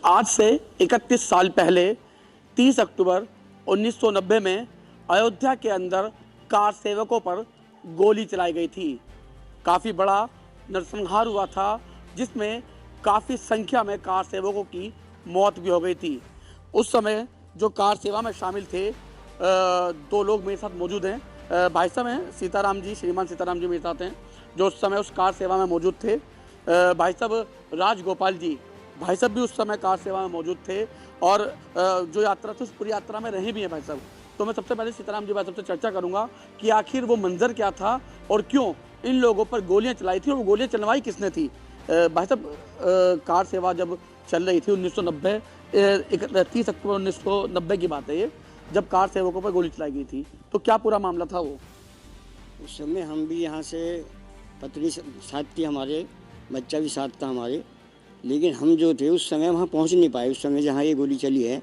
आज से 31 साल पहले 30 अक्टूबर 1990 में अयोध्या के अंदर कार सेवकों पर गोली चलाई गई थी। काफ़ी बड़ा नरसंहार हुआ था जिसमें काफ़ी संख्या में कार सेवकों की मौत भी हो गई थी। उस समय जो कार सेवा में शामिल थे दो लोग मेरे साथ मौजूद हैं। भाई साहब हैं सीताराम जी, श्रीमान सीताराम जी मेरे साथ हैं जो उस समय उस कार सेवा में मौजूद थे। भाई साहब राजगोपाल जी, भाई साहब भी उस समय कार सेवा में मौजूद थे और जो यात्रा थी उस पूरी यात्रा में रहे भी हैं भाई साहब। तो मैं सबसे पहले सीताराम जी भाई साहब से चर्चा करूंगा कि आखिर वो मंजर क्या था और क्यों इन लोगों पर गोलियां चलाई थी और वो गोलियां चलवाई किसने थी। भाई साहब कार सेवा जब चल रही थी 1990 30 अक्टूबर 1990 की बात है ये, जब कार सेवकों पर गोली चलाई गई थी, तो क्या पूरा मामला था वो? उस समय हम भी यहाँ से पत्नी साथ थी, हमारे बच्चा भी साथ था हमारे, लेकिन हम जो थे उस समय वहाँ पहुँच नहीं पाए उस समय जहाँ ये गोली चली है।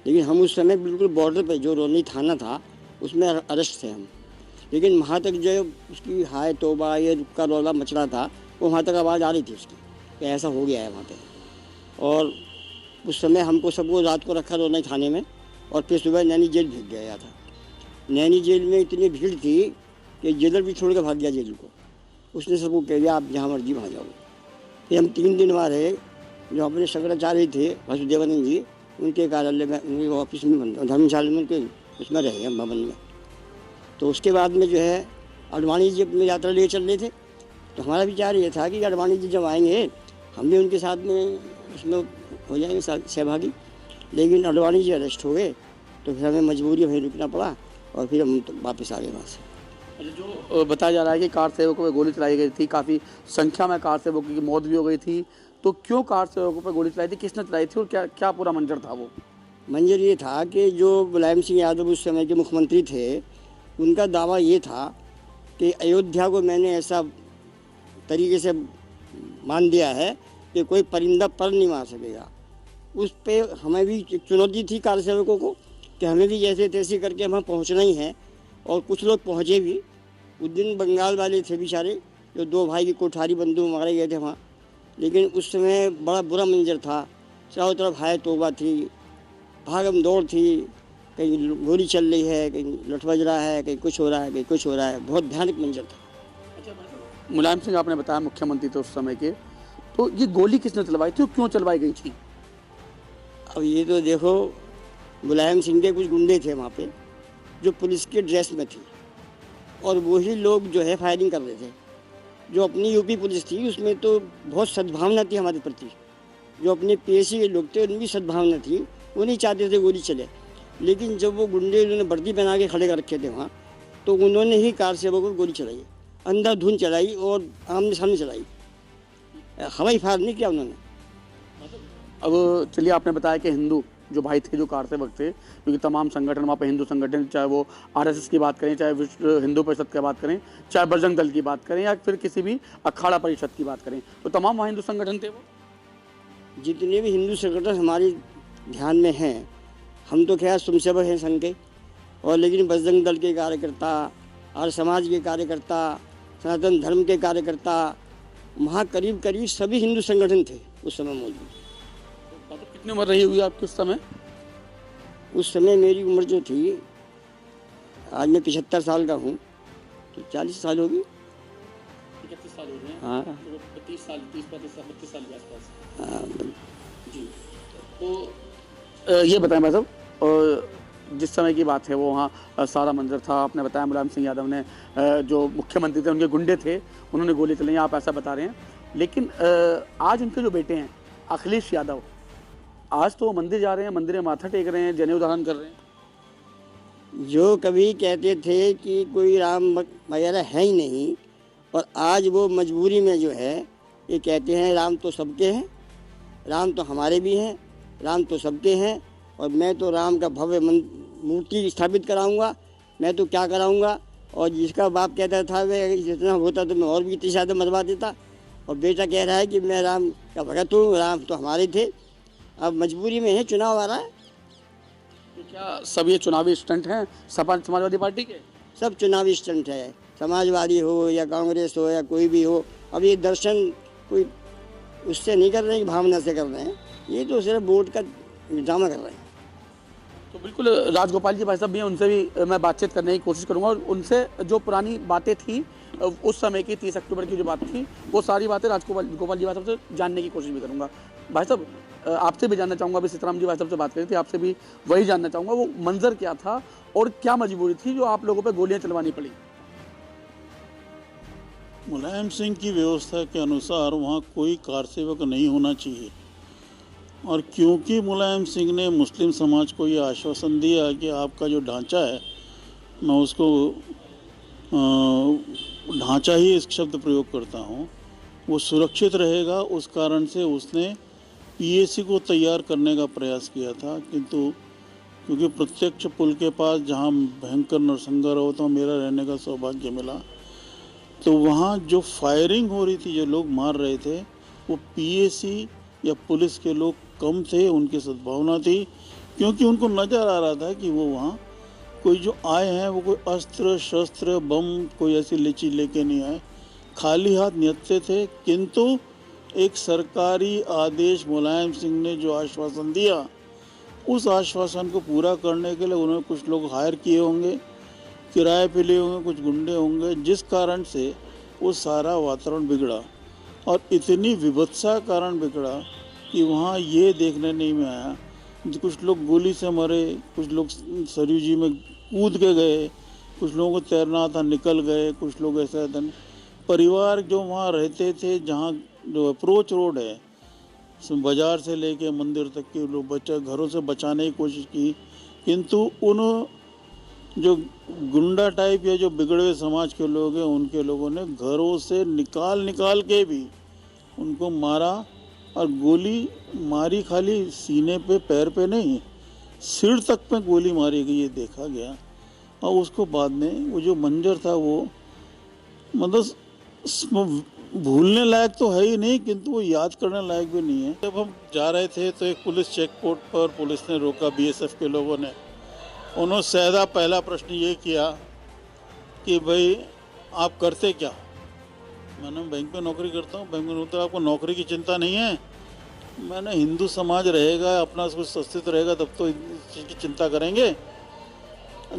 लेकिन हम उस समय बिल्कुल बॉर्डर पे जो रोनी थाना था उसमें अरेस्ट थे हम। लेकिन वहाँ तक जो उसकी हाय तौबा ये का रौला मच रहा था वो वहाँ तक आवाज़ आ रही थी उसकी कि ऐसा हो गया है वहाँ पे। और उस समय हमको सबको रात को रखा रोनी थाने में और फिर सुबह नैनी जेल भेज गया था। नैनी जेल में इतनी भीड़ थी कि जेलर भी छोड़ के भाग गया जेल को। उसने सबको कह दिया आप जहाँ मर्जी वहाँ जाओ। फिर हम 3 दिन वहाँ रहे। जो अपने शंकराचार्य थे वासुदेवानंद जी, उनके कार्यालय में उनके ऑफिस में धर्मशाला में उनके उसमें रहे हम भवन में। तो उसके बाद में जो है अडवाणी जी अपनी यात्रा ले चल रहे थे। तो हमारा विचार ये था कि अडवाणी जी जब आएंगे हम भी उनके साथ में उसमें हो जाएंगे सहभागी। लेकिन अडवाणी जी अरेस्ट हो गए तो फिर हमें मजबूरी वहीं रुकना पड़ा और फिर हम तो वापस आ गए वहाँ से। जो बताया जा रहा है कि कार सेवकों पर गोली चलाई गई थी, काफ़ी संख्या में कार सेवकों की मौत भी हो गई थी, तो क्यों कार सेवकों पर गोली चलाई थी, किसने चलाई थी और क्या क्या पूरा मंजर था वो? मंजर ये था कि जो मुलायम सिंह यादव उस समय के मुख्यमंत्री थे, उनका दावा ये था कि अयोध्या को मैंने ऐसा तरीके से मान दिया है कि कोई परिंदा पर नहीं मार सकेगा। उस पे हमें भी चुनौती थी कार सेवकों को कि हमें भी जैसे तैसे करके हमें पहुंचना ही है। और कुछ लोग पहुंचे भी। उस दिन बंगाल वाले थे बेचारे, जो 2 भाई की कोठारी बंदूक मारे गए थे वहाँ। लेकिन उस समय बड़ा बुरा मंजर था, चारों तरफ हाय तौबा थी, भागम दौड़ थी, कहीं गोली चल रही है, कहीं लठ बज रहा है, कहीं कुछ हो रहा है, कहीं कुछ हो रहा है। बहुत भयानक मंजर था। मुलायम सिंह आपने बताया मुख्यमंत्री थे उस समय के, तो ये गोली किसने चलवाई थी और क्यों चलवाई गई थी? अब ये तो देखो, मुलायम सिंह के कुछ गुंडे थे वहाँ पे जो पुलिस के ड्रेस में थे और वही लोग जो है फायरिंग कर रहे थे। जो अपनी यूपी पुलिस थी उसमें तो बहुत सद्भावना थी हमारे प्रति। जो अपने पीएसी के लोग थे उनकी सद्भावना थी, वो नहीं चाहते थे गोली चले। लेकिन जब वो गुंडे उन्होंने वर्दी पहना के खड़े कर रखे थे वहाँ, तो उन्होंने ही कार सेवकों को गोली चलाई, अंधाधुंध चलाई और आमने सामने चलाई, हवाई फायर नहीं किया उन्होंने। अब चलिए, आपने बताया कि हिंदू जो भाई थे, जो कार सेवक थे, क्योंकि तमाम संगठन वहाँ पे हिंदू संगठन, चाहे वो आरएसएस की बात करें, चाहे विश्व हिंदू परिषद की बात करें, चाहे बजरंग दल की बात करें या फिर किसी भी अखाड़ा परिषद की बात करें, तो तमाम वहाँ हिंदू संगठन थे। वो जितने भी हिंदू संगठन हमारे ध्यान में हैं, हम तो खैर स्वयंसेवक हैं संघ के, और लेकिन बजरंग दल के कार्यकर्ता, आर्य समाज के कार्यकर्ता, सनातन धर्म के कार्यकर्ता, वहाँ करीब करीब सभी हिंदू संगठन थे उस समय मौजूद। कितनी उम्र रही हुई आपकी उस समय? उस समय मेरी उम्र जो थी, आज मैं 75 साल का हूँ, तो 40 साल होगी। 31 साल हो गए हैं। हाँ, तो 32 साल 32 साल के आसपास। हाँ जी। तो ये बताएं भाई साहब, जिस समय की बात है वो वहाँ सारा मंजर था, आपने बताया मुलायम सिंह यादव ने जो मुख्यमंत्री थे उनके गुंडे थे, उन्होंने गोली चलाई, आप ऐसा बता रहे हैं। लेकिन आज उनके जो बेटे हैं अखिलेश यादव, आज तो वो मंदिर जा रहे हैं, मंदिर में माथा टेक रहे हैं, जनेऊ धारण कर रहे हैं। जो कभी कहते थे कि कोई राम वगैरह है ही नहीं, और आज वो मजबूरी में जो है ये कहते हैं राम तो सबके हैं, राम तो हमारे भी हैं, राम तो सबके हैं, और मैं तो राम का भव्य मूर्ति स्थापित कराऊंगा, मैं तो क्या कराऊंगा। और जिसका बाप कहता था वे जितना होता तो मैं और भी इतनी ज़्यादा मरवा देता, और बेटा कह रहा है कि मैं राम का भगत हूँ, राम तो हमारे थे। अब मजबूरी में है, चुनाव आ रहा है। तो क्या सब ये चुनावी स्टंट हैं सपा समाजवादी पार्टी के? सब चुनावी स्टंट है, समाजवादी हो या कांग्रेस हो या कोई भी हो। अब ये दर्शन कोई उससे नहीं कर रहे हैं, भावना से कर रहे हैं। ये तो सिर्फ वोट का ड्रामा कर रहे हैं। तो बिल्कुल राजगोपाल जी भाई साहब भी हैं, उनसे भी मैं बातचीत करने की कोशिश करूंगा और उनसे जो पुरानी बातें थी उस समय की 30 अक्टूबर की जो बात थी वो सारी बातें गोपाल जी भाई साहब से जानने की कोशिश भी करूंगा। भाई साहब आपसे भी जानना चाहूँगा, अभी सीताराम जी भाई साहब से बात करी थी, आपसे भी वही जानना चाहूँगा वो मंजर क्या था और क्या मजबूरी थी जो आप लोगों पर गोलियाँ चलवानी पड़ी। मुलायम सिंह की व्यवस्था के अनुसार वहाँ कोई कार सेवक नहीं होना चाहिए और क्योंकि मुलायम सिंह ने मुस्लिम समाज को ये आश्वासन दिया कि आपका जो ढांचा है, मैं उसको ढांचा ही इस शब्द प्रयोग करता हूँ, वो सुरक्षित रहेगा, उस कारण से उसने पीएसी को तैयार करने का प्रयास किया था। किंतु क्योंकि प्रत्यक्ष पुल के पास जहाँ भयंकर नरसंहार हो तो मेरा रहने का सौभाग्य मिला, तो वहाँ जो फायरिंग हो रही थी, जो लोग मार रहे थे, वो पीएसी या पुलिस के लोग कम थे, उनकी सद्भावना थी, क्योंकि उनको नज़र आ रहा था कि वो वहाँ कोई जो आए हैं वो कोई अस्त्र शस्त्र बम कोई ऐसी लीची लेके नहीं आए, खाली हाथ नियत्ते थे। किंतु एक सरकारी आदेश मुलायम सिंह ने जो आश्वासन दिया, उस आश्वासन को पूरा करने के लिए उन्होंने कुछ लोग हायर किए होंगे, किराए पे लिए होंगे, कुछ गुंडे होंगे, जिस कारण से वो सारा वातावरण बिगड़ा और इतनी विभत्सा कारण बिगड़ा कि वहाँ ये देखने नहीं में आया, कुछ लोग गोली से मरे, कुछ लोग सरयू जी में कूद के गए, कुछ लोगों को तैरना था निकल गए, कुछ लोग ऐसा था। परिवार जो वहाँ रहते थे, जहाँ जो अप्रोच रोड है बाज़ार से लेके मंदिर तक के लोग घरों से बचाने की कोशिश की, किंतु उन जो गुंडा टाइप या जो बिगड़े हुए समाज के लोग हैं उनके लोगों ने घरों से निकाल के भी उनको मारा और गोली मारी, खाली सीने पे पैर पे नहीं, सिर तक पे गोली मारी गई, ये देखा गया। और उसको बाद में वो जो मंजर था वो मतलब भूलने लायक तो है ही नहीं, किंतु वो याद करने लायक भी नहीं है। जब हम जा रहे थे तो एक पुलिस चेक पोस्ट पर पुलिस ने रोका, बीएसएफ के लोगों ने। उन्होंने सीधा पहला प्रश्न ये किया कि भाई आप करते क्या? मैंने बैंक में नौकरी करता हूँ। बैंक में तो आपको नौकरी की चिंता नहीं है? मैंने हिंदू समाज रहेगा, अपना कुछ अस्तित्व रहेगा तब तो इस चीज़ की चिंता करेंगे।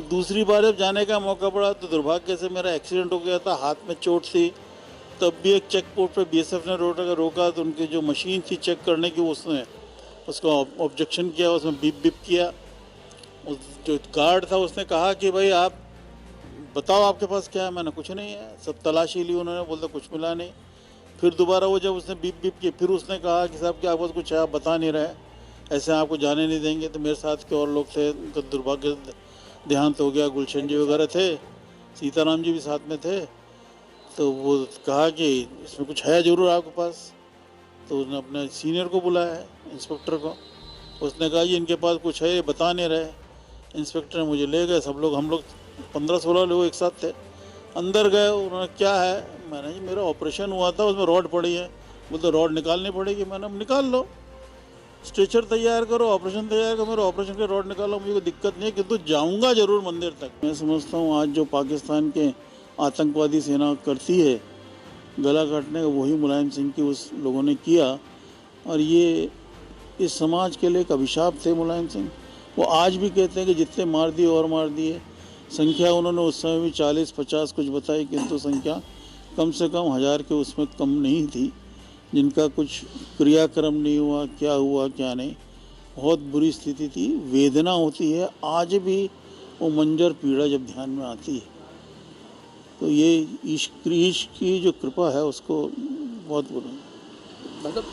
दूसरी बार जब जाने का मौका पड़ा तो दुर्भाग्य से मेरा एक्सीडेंट हो गया था, हाथ में चोट थी, तब भी एक चेक पोस्ट पे बीएसएफ ने रोका तो उनकी जो मशीन थी चेक करने की, उसने उसका ऑब्जेक्शन किया, उसमें बीप बीप किया। उस जो गार्ड था उसने कहा कि भाई आप बताओ आपके पास क्या है? मैंने कुछ नहीं है। सब तलाशी ली उन्होंने, बोलते कुछ मिला नहीं। फिर दोबारा वो जब उसने बीप बीप किया, फिर उसने कहा कि साहब क्या आपके पास कुछ है, आप बता नहीं रहे, ऐसे आपको जाने नहीं देंगे। तो मेरे साथ के और लोग थे, उनका दुर्भाग्य देहांत हो गया, गुलशन जी वगैरह थे, सीताराम जी भी साथ में थे। तो वो कहा कि इसमें कुछ है ज़रूर आपके पास। तो उसने अपने सीनियर को बुलाया, इंस्पेक्टर को। उसने कहा जी इनके पास कुछ है, ये बता नहीं रहे। इंस्पेक्टर ने मुझे ले गए, सब लोग, हम लोग 15-16 लोग एक साथ थे। अंदर गए, उन्होंने क्या है? मैंने जी मेरा ऑपरेशन हुआ था, उसमें रॉड पड़ी है। बोलते रॉड निकालनी पड़ेगी। मैंने निकाल लो, स्ट्रेचर तैयार करो, ऑपरेशन तैयार करो, मेरे ऑपरेशन के रॉड निकालो, मुझे कोई दिक्कत नहीं है, किंतु जाऊँगा ज़रूर मंदिर तक। मैं समझता हूँ आज जो पाकिस्तान के आतंकवादी सेना करती है गला काटने का, वही मुलायम सिंह की उस लोगों ने किया। और ये इस समाज के लिए एक अभिशाप थे मुलायम सिंह। वो आज भी कहते हैं कि जितने मार दिए और मार दिए। संख्या उन्होंने उस समय भी 40-50 कुछ बताई, किंतु संख्या कम से कम 1000 के उसमें कम नहीं थी जिनका कुछ क्रियाक्रम नहीं हुआ, क्या हुआ क्या नहीं। बहुत बुरी स्थिति थी, वेदना होती है आज भी वो मंजर पीड़ा जब ध्यान में आती है। तो ये ईश्वर की जो कृपा है उसको बहुत बुरा। मतलब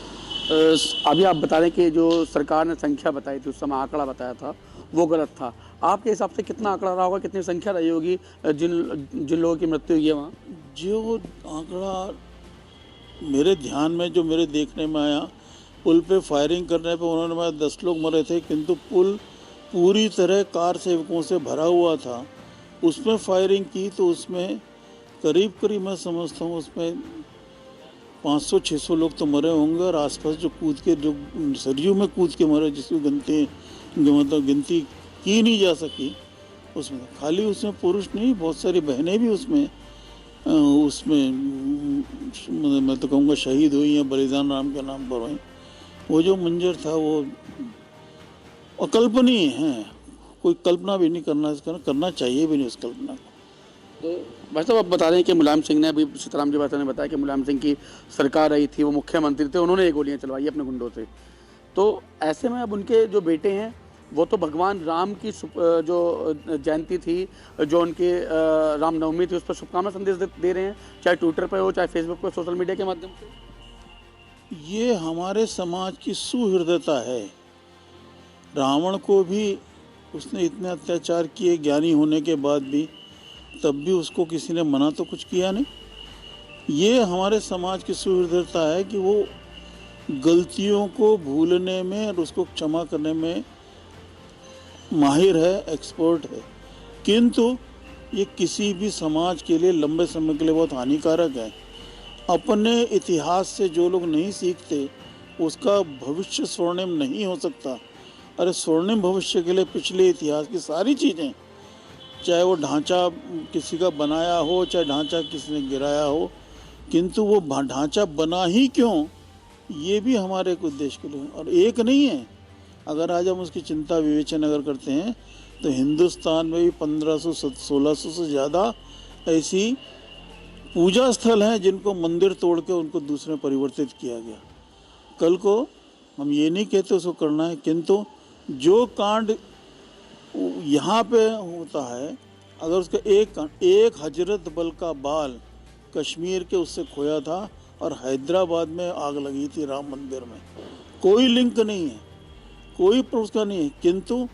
अभी आप बता रहे कि जो सरकार ने संख्या बताई थी, उस समय आंकड़ा बताया था, वो गलत था। आपके हिसाब से कितना आंकड़ा रहा होगा, कितनी संख्या रही होगी जिन लोगों की मृत्यु हुई है वहाँ? जो आंकड़ा मेरे ध्यान में, जो मेरे देखने में आया, पुल पे फायरिंग करने पे उन्होंने मैं 10 लोग मरे थे, किंतु पुल पूरी तरह कार सेवकों से भरा हुआ था। उसमें फायरिंग की तो उसमें करीब मैं समझता हूँ उसमें 500-600 लोग तो मरे होंगे। और आसपास जो कूद के, जो सरयू में कूद के मरे, जिसकी गिनती की नहीं जा सकी उसमें। खाली उसमें पुरुष नहीं, बहुत सारी बहनें भी उसमें मैं तो कहूँगा शहीद हुई हैं, बलिदान राम के नाम पर हुई। वो जो मंजर था वो अकल्पनीय है, कोई कल्पना भी नहीं करना चाहिए भी नहीं उस कल्पना को। तो भाई साहब आप बता रहे हैं कि मुलायम सिंह ने, अभी सीताराम जी भाई साहब ने बताया कि मुलायम सिंह की सरकार रही थी, वो मुख्यमंत्री थे, उन्होंने ये गोलियां चलवाई अपने गुंडों से। तो ऐसे में अब उनके जो बेटे हैं वो तो भगवान राम की जो जयंती थी, जो उनके रामनवमी थी, उस पर शुभकामना संदेश दे रहे हैं, चाहे ट्विटर पर हो, चाहे फेसबुक पर, सोशल मीडिया के माध्यम से। ये हमारे समाज की सुहृदयता है। रावण को भी उसने इतने अत्याचार किए ज्ञानी होने के बाद भी, तब भी उसको किसी ने मना तो कुछ किया नहीं। ये हमारे समाज की सुहृदयता है कि वो गलतियों को भूलने में और उसको क्षमा करने में माहिर है, एक्सपर्ट है। किंतु ये किसी भी समाज के लिए लंबे समय के लिए बहुत हानिकारक है। अपने इतिहास से जो लोग नहीं सीखते उसका भविष्य स्वर्णिम नहीं हो सकता। अरे स्वर्णिम भविष्य के लिए पिछले इतिहास की सारी चीज़ें, चाहे वो ढांचा किसी का बनाया हो, चाहे ढांचा किसी ने गिराया हो, किंतु वो ढांचा बना ही क्यों, ये भी हमारे एक उद्देश्य के लिए। और एक नहीं है, अगर आज हम उसकी चिंता विवेचन अगर करते हैं तो हिंदुस्तान में भी 1500-1600 से ज़्यादा ऐसी पूजा स्थल हैं जिनको मंदिर तोड़ के उनको दूसरे परिवर्तित किया गया। कल को हम ये नहीं कहते उसको करना है, किंतु जो कांड यहाँ पे होता है, अगर उसका एक हजरत बल का बाल कश्मीर के उससे खोया था और हैदराबाद में आग लगी थी राम मंदिर में, कोई लिंक नहीं है, कोई उसका नहीं है। किंतु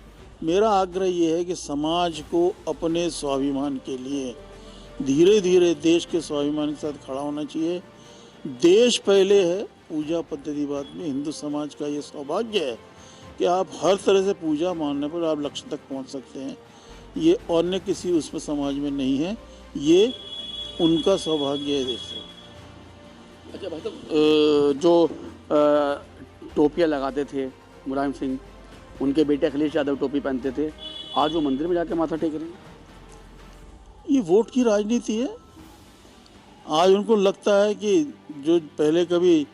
मेरा आग्रह ये है कि समाज को अपने स्वाभिमान के लिए धीरे धीरे देश के स्वाभिमान के साथ खड़ा होना चाहिए। देश पहले है, पूजा पद्धति बाद में। हिंदू समाज का ये सौभाग्य है कि आप हर तरह से पूजा मानने पर आप लक्ष्य तक पहुंच सकते हैं। ये अन्य किसी उसमें समाज में नहीं है, ये उनका सौभाग्य है देश से। अच्छा भाई साहब, जो टोपियाँ लगाते थे मुलायम सिंह, उनके बेटे अखिलेश यादव टोपी पहनते थे, आज वो मंदिर में जाके माथा टेक रहे हैं। ये वोट की राजनीति है। आज उनको लगता है कि जो पहले कभी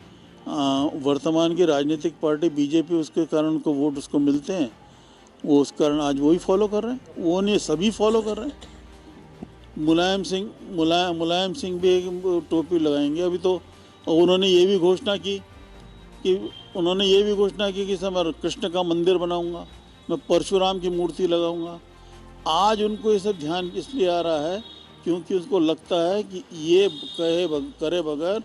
वर्तमान की राजनीतिक पार्टी बीजेपी, उसके कारण उनको वोट उसको मिलते हैं, वो उस कारण आज वही फॉलो कर रहे हैं। वो नहीं, सभी फॉलो कर रहे हैं। मुलायम सिंह भी एक टोपी लगाएंगे। अभी तो उन्होंने ये भी घोषणा की कि मैं कृष्ण का मंदिर बनाऊंगा, मैं परशुराम की मूर्ति लगाऊंगा। आज उनको ये सब ध्यान इसलिए आ रहा है क्योंकि उसको लगता है कि ये करे बगैर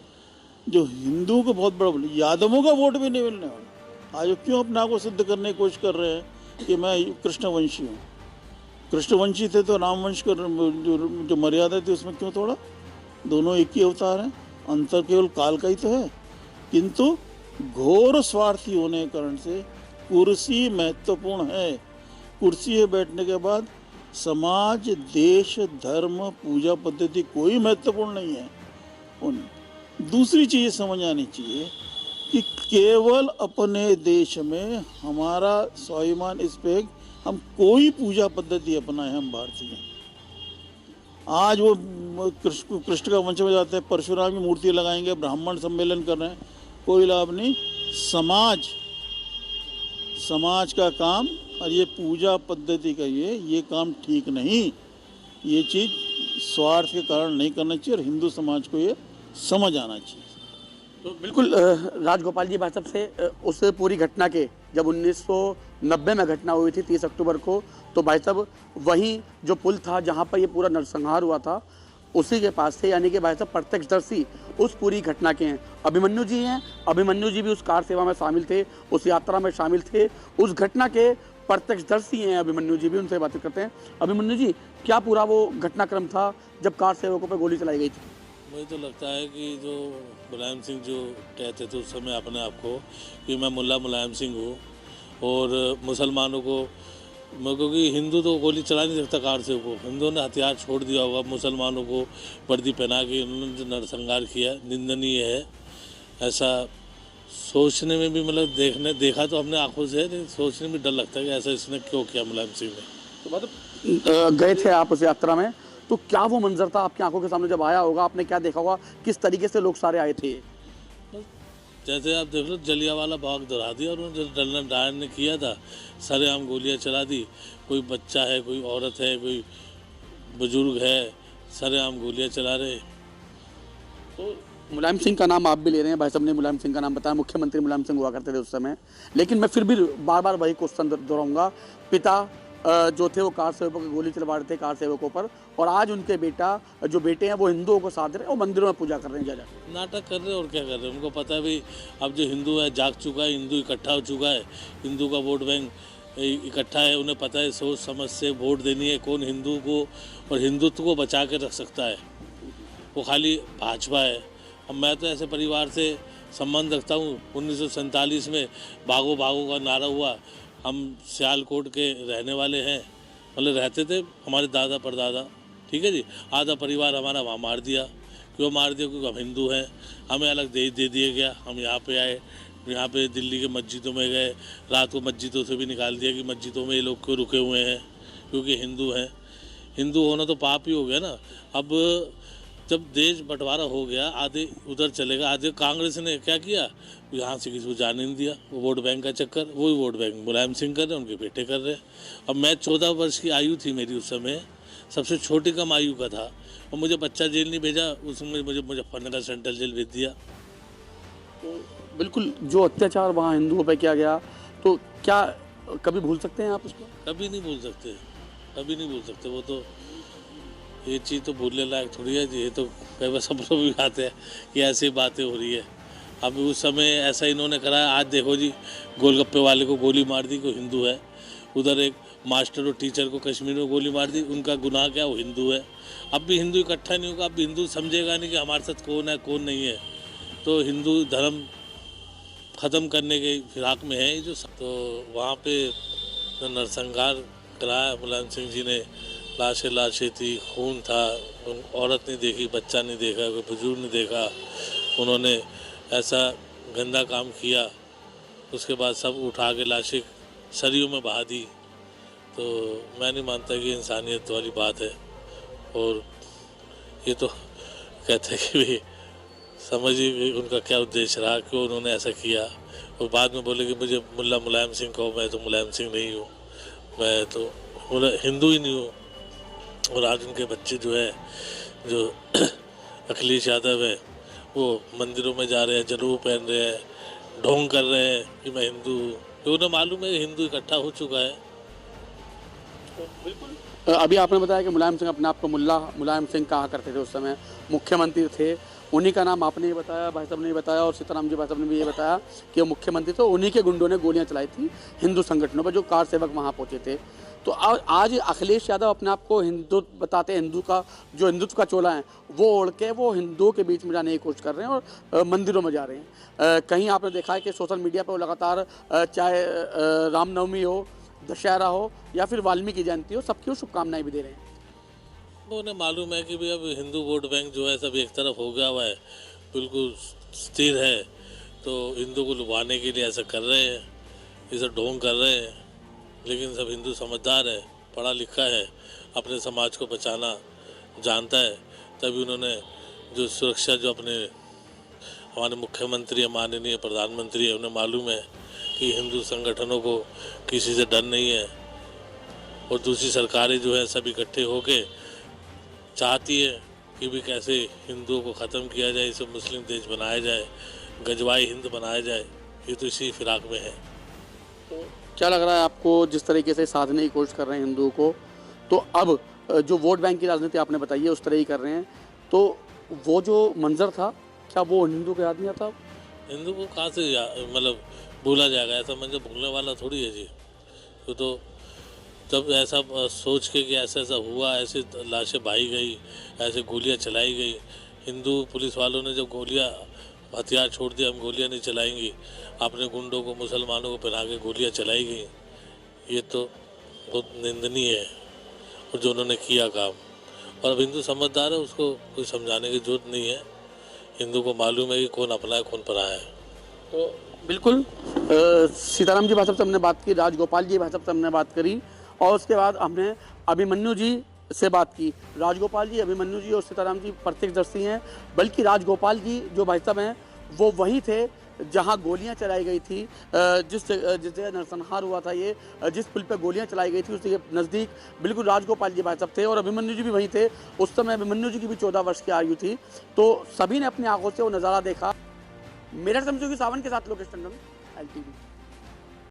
जो हिंदुओं को बहुत बड़ा, यादवों का वोट भी नहीं मिलने वाला। आज वो क्यों अपने आप को सिद्ध करने की कोशिश कर रहे हैं कि मैं कृष्णवंशी हूँ। कृष्णवंशी थे तो रामवंश को जो मर्यादा थी उसमें क्यों तोड़ा। दोनों एक ही अवतार हैं, अंतर केवल काल का ही तो है। किंतु घोर स्वार्थी होने के कारण से कुर्सी महत्वपूर्ण है। कुर्सी पे बैठने के बाद समाज, देश, धर्म, पूजा पद्धति कोई महत्वपूर्ण नहीं है। दूसरी चीज़ समझ आनी चाहिए कि केवल अपने देश में हमारा स्वाभिमान इस पे, हम कोई पूजा पद्धति अपनाएं, हम भारतीय। आज वो कृष्ण का वंश में जाते हैं, परशुराम की मूर्ति लगाएंगे, ब्राह्मण सम्मेलन कर रहे हैं, कोई लाभ नहीं। समाज का काम और ये पूजा पद्धति का ये काम ठीक नहीं। ये चीज़ स्वार्थ के कारण नहीं करना चाहिए और हिंदू समाज को ये समझ आना चाहिए। तो बिल्कुल राजगोपाल जी भाई साहब से उस पूरी घटना के, जब 1990 में घटना हुई थी 30 अक्टूबर को, तो भाई साहब वहीं जो पुल था जहां पर ये पूरा नरसंहार हुआ था, उसी के पास थे, यानी कि भाई साहब प्रत्यक्षदर्शी उस पूरी घटना के हैं। अभिमन्यु जी हैं, अभिमन्यु जी भी उस कार सेवा में शामिल थे, उस यात्रा में शामिल थे, उस घटना के प्रत्यक्षदर्शी हैं अभिमन्यु जी भी। उनसे बात करते हैं। अभिमन्यु जी, क्या पूरा वो घटनाक्रम था जब कार सेवकों पर गोली चलाई गई थी? मुझे तो लगता है कि जो मुलायम सिंह जो कहते थे उस समय अपने आप को कि मैं मुल्ला मुलायम सिंह हूँ और मुसलमानों को, क्योंकि हिंदू तो गोली चला नहीं सकता कार से, को हिंदुओं ने हथियार छोड़ दिया होगा, मुसलमानों को वर्दी पहना के उन्होंने जो नरसंहार किया निंदनीय है। ऐसा सोचने में भी मतलब देखा तो हमने आंखों से, सोचने में डर लगता है कि ऐसा इसने क्यों किया मुलायम सिंह ने। तो मतलब गए थे आप उस यात्रा में, तो क्या वो मंजर था आपकी आंखों के सामने जब आया होगा? आपने क्या देखा होगा, किस तरीके से लोग सारे आए थे? जैसे आप देख लो जलियांवाला बाग दोहरा दिया उन्होंने, जो जनरल डायर ने किया था, सरेआम गोलियां चला दी। कोई बच्चा है, कोई औरत है, कोई बुजुर्ग है, सरेआम गोलियां चला रहे। तो मुलायम सिंह का नाम आप भी ले रहे हैं, भाई साहब ने मुलायम सिंह का नाम बताया, मुख्यमंत्री मुलायम सिंह हुआ करते थे उस समय, लेकिन मैं फिर भी बार बार वही क्वेश्चन दोहराऊंगा। पिता जो थे वो कार सेवकों की गोली चलवा रहे थे, कार सेवकों पर, और आज उनके बेटे हैं वो हिंदुओं को साथ रहे और मंदिरों में पूजा कर रहे हैं। जा नाटक कर रहे हैं और क्या कर रहे हैं। उनको पता है भाई अब जो हिंदू है जाग चुका है, हिंदू इकट्ठा हो चुका है, हिंदू का वोट बैंक इकट्ठा है। उन्हें पता है सोच समझ से वोट देनी है, कौन हिंदू को और हिंदुत्व को बचा के रख सकता है, वो खाली भाजपा है। अब मैं तो ऐसे परिवार से संबंध रखता हूँ। 1947 में भागो भागो का नारा हुआ, हम सियालकोट के रहने वाले हैं, मतलब रहते थे हमारे दादा परदादा, ठीक है जी। आधा परिवार हमारा वहाँ मार दिया। क्यों मार दिया? क्योंकि हम हिंदू हैं, हमें अलग दे दिया गया। हम यहाँ पे आए, यहाँ पे दिल्ली के मस्जिदों में गए, रात को मस्जिदों से भी निकाल दिया कि मस्जिदों में ये लोग क्यों रुके हुए हैं, क्योंकि हिंदू हैं। हिंदू होना तो पाप ही हो गया ना। अब जब देश बंटवारा हो गया, आधे उधर चले गए, आधे कांग्रेस ने क्या किया, यहाँ से किसी को जाने नहीं दिया। वो वोट बैंक का चक्कर, वही वोट बैंक मुलायम सिंह कर रहे हैं, उनके बेटे कर रहे हैं। अब मैं 14 वर्ष की आयु थी मेरी उस समय, सबसे छोटी कम आयु का था, और मुझे बच्चा जेल नहीं भेजा, उसमें मुझे मुजफ्फरनगर सेंट्रल जेल भेज दिया। तो बिल्कुल जो अत्याचार वहाँ हिंदुओं पर किया गया, तो क्या कभी भूल सकते हैं आप उसको? कभी नहीं भूल सकते, कभी नहीं भूल सकते। वो तो ये चीज़ तो भूलने लायक थोड़ी है जी। ये तो कई बार सपनों में भी आते हैं कि ऐसी बातें हो रही है। अब उस समय ऐसा इन्होंने कराया, आज देखो जी गोलगप्पे वाले को गोली मार दी, कोई हिंदू है। उधर एक मास्टर और टीचर को कश्मीर में गोली मार दी, उनका गुनाह क्या, वो हिंदू है। अब भी हिंदू इकट्ठा नहीं होगा, अब भी हिंदू समझेगा नहीं कि हमारे साथ कौन है कौन नहीं है। तो हिंदू धर्म ख़त्म करने के फिराक में है जो। तो वहाँ पे जो नरसंहार कराया मुलायम सिंह जी ने, लाशें थी, खून था, औरत नहीं देखी, बच्चा नहीं देखा, कोई बुजुर्ग नहीं देखा। उन्होंने ऐसा गंदा काम किया, उसके बाद सब उठा के लाशें सरयू में बहा दी। तो मैं नहीं मानता कि इंसानियत वाली बात है। और ये तो कहते हैं कि भाई समझिए उनका क्या उद्देश्य रहा, क्यों उन्होंने ऐसा किया। और बाद में बोले कि मुझे मुल्ला मुलायम सिंह कहो, मैं तो मुलायम सिंह नहीं हूँ, मैं तो हिंदू ही नहीं हूँ। और आज उनके बच्चे जो है, जो अखिलेश यादव है, वो मंदिरों में जा रहे हैं, जनेऊ पहन रहे हैं, ढोंग कर रहे हैं कि मैं हिंदू हूँ, तो उन्हें मालूम है हिंदू इकट्ठा हो चुका है। बिल्कुल। अभी आपने बताया कि मुलायम सिंह अपने आप को मुल्ला मुलायम सिंह कहा करते थे, उस समय मुख्यमंत्री थे। उन्हीं का नाम आपने ये बताया, भाई साहब ने ये बताया, और सीताराम जी भाई साहब ने भी ये बताया कि वो मुख्यमंत्री थे। उन्हीं के गुंडों ने गोलियां चलाई थी हिंदू संगठनों पर, जो कार सेवक वहाँ पहुँचे थे। तो आज अखिलेश यादव अपने आप को हिंदू बताते हैं, हिंदुत्व का चोला है वो ओढ़ के वो हिंदुओं के बीच में जाने की कोशिश कर रहे हैं और मंदिरों में जा रहे हैं। कहीं आपने देखा है कि सोशल मीडिया पर वो लगातार चाहे रामनवमी हो, दशहरा हो या फिर वाल्मीकि जयंती हो, सबकी शुभकामनाएं भी दे रहे हैं। वो उन्हें मालूम है कि भाई अब हिंदू वोट बैंक जो है सब एक तरफ हो गया हुआ है, बिल्कुल स्थिर है। तो हिंदू को लुभाने के लिए ऐसा कर रहे हैं, ये सब ढोंग कर रहे हैं। लेकिन सब हिंदू समझदार है, पढ़ा लिखा है, अपने समाज को बचाना जानता है। तभी उन्होंने जो सुरक्षा, जो अपने हमारे मुख्यमंत्री है, माननीय प्रधानमंत्री है, उन्हें मालूम है कि हिंदू संगठनों को किसी से डर नहीं है। और दूसरी सरकारें जो है सब इकट्ठे होके चाहती है कि भी कैसे हिंदुओं को ख़त्म किया जाए, इसे मुस्लिम देश बनाया जाए, गजवाई हिंद बनाया जाए। ये तो इसी फिराक में है। तो क्या लग रहा है आपको, जिस तरीके से साधने की कोशिश कर रहे हैं हिंदुओं को, तो अब जो वोट बैंक की राजनीति आपने बताई है उस तरह ही कर रहे हैं, तो वो जो मंजर था क्या वो हिंदू के याद नहीं आता? हिंदू को कहाँ से मतलब भूला जाएगा? ऐसा मंजर भूलने वाला थोड़ी है जी। तो जब ऐसा सोच के कि ऐसा ऐसा हुआ, ऐसे लाशें बहाई गई, ऐसे गोलियां चलाई गई, हिंदू पुलिस वालों ने जब गोलियां हथियार छोड़ दिया, हम गोलियां नहीं चलाएंगी, अपने गुंडों को, मुसलमानों को पहना के गोलियां चलाई गई, ये तो बहुत निंदनीय है। और जो उन्होंने किया काम, और अब हिंदू समझदार है, उसको कोई समझाने की जरूरत नहीं है। हिंदू को मालूम है कि कौन अपना है कौन पराया है। तो बिल्कुल सीताराम जी भाई साहब से हमने बात की, राजगोपाल जी भाई साहब से हमने बात करी, और उसके बाद हमने अभिमन्यु जी से बात की। राजगोपाल जी, अभिमन्यु जी और सीताराम जी प्रत्यक्षदर्शी हैं, बल्कि राजगोपाल जी जो भाई साहब हैं वो वही थे जहां गोलियां चलाई गई थी, जिस जगह नरसंहार हुआ था, ये जिस पुल पे गोलियां चलाई गई थी उसके नज़दीक बिल्कुल राजगोपाल जी भाई साहब थे और अभिमन्यु जी भी वहीं थे। उस समय अभिमन्यु जी की भी 14 वर्ष की आयु थी। तो सभी ने अपनी आंखों से वो नज़ारा देखा। मेरठ से सावन के साथ लोकेश टंडन, LTV।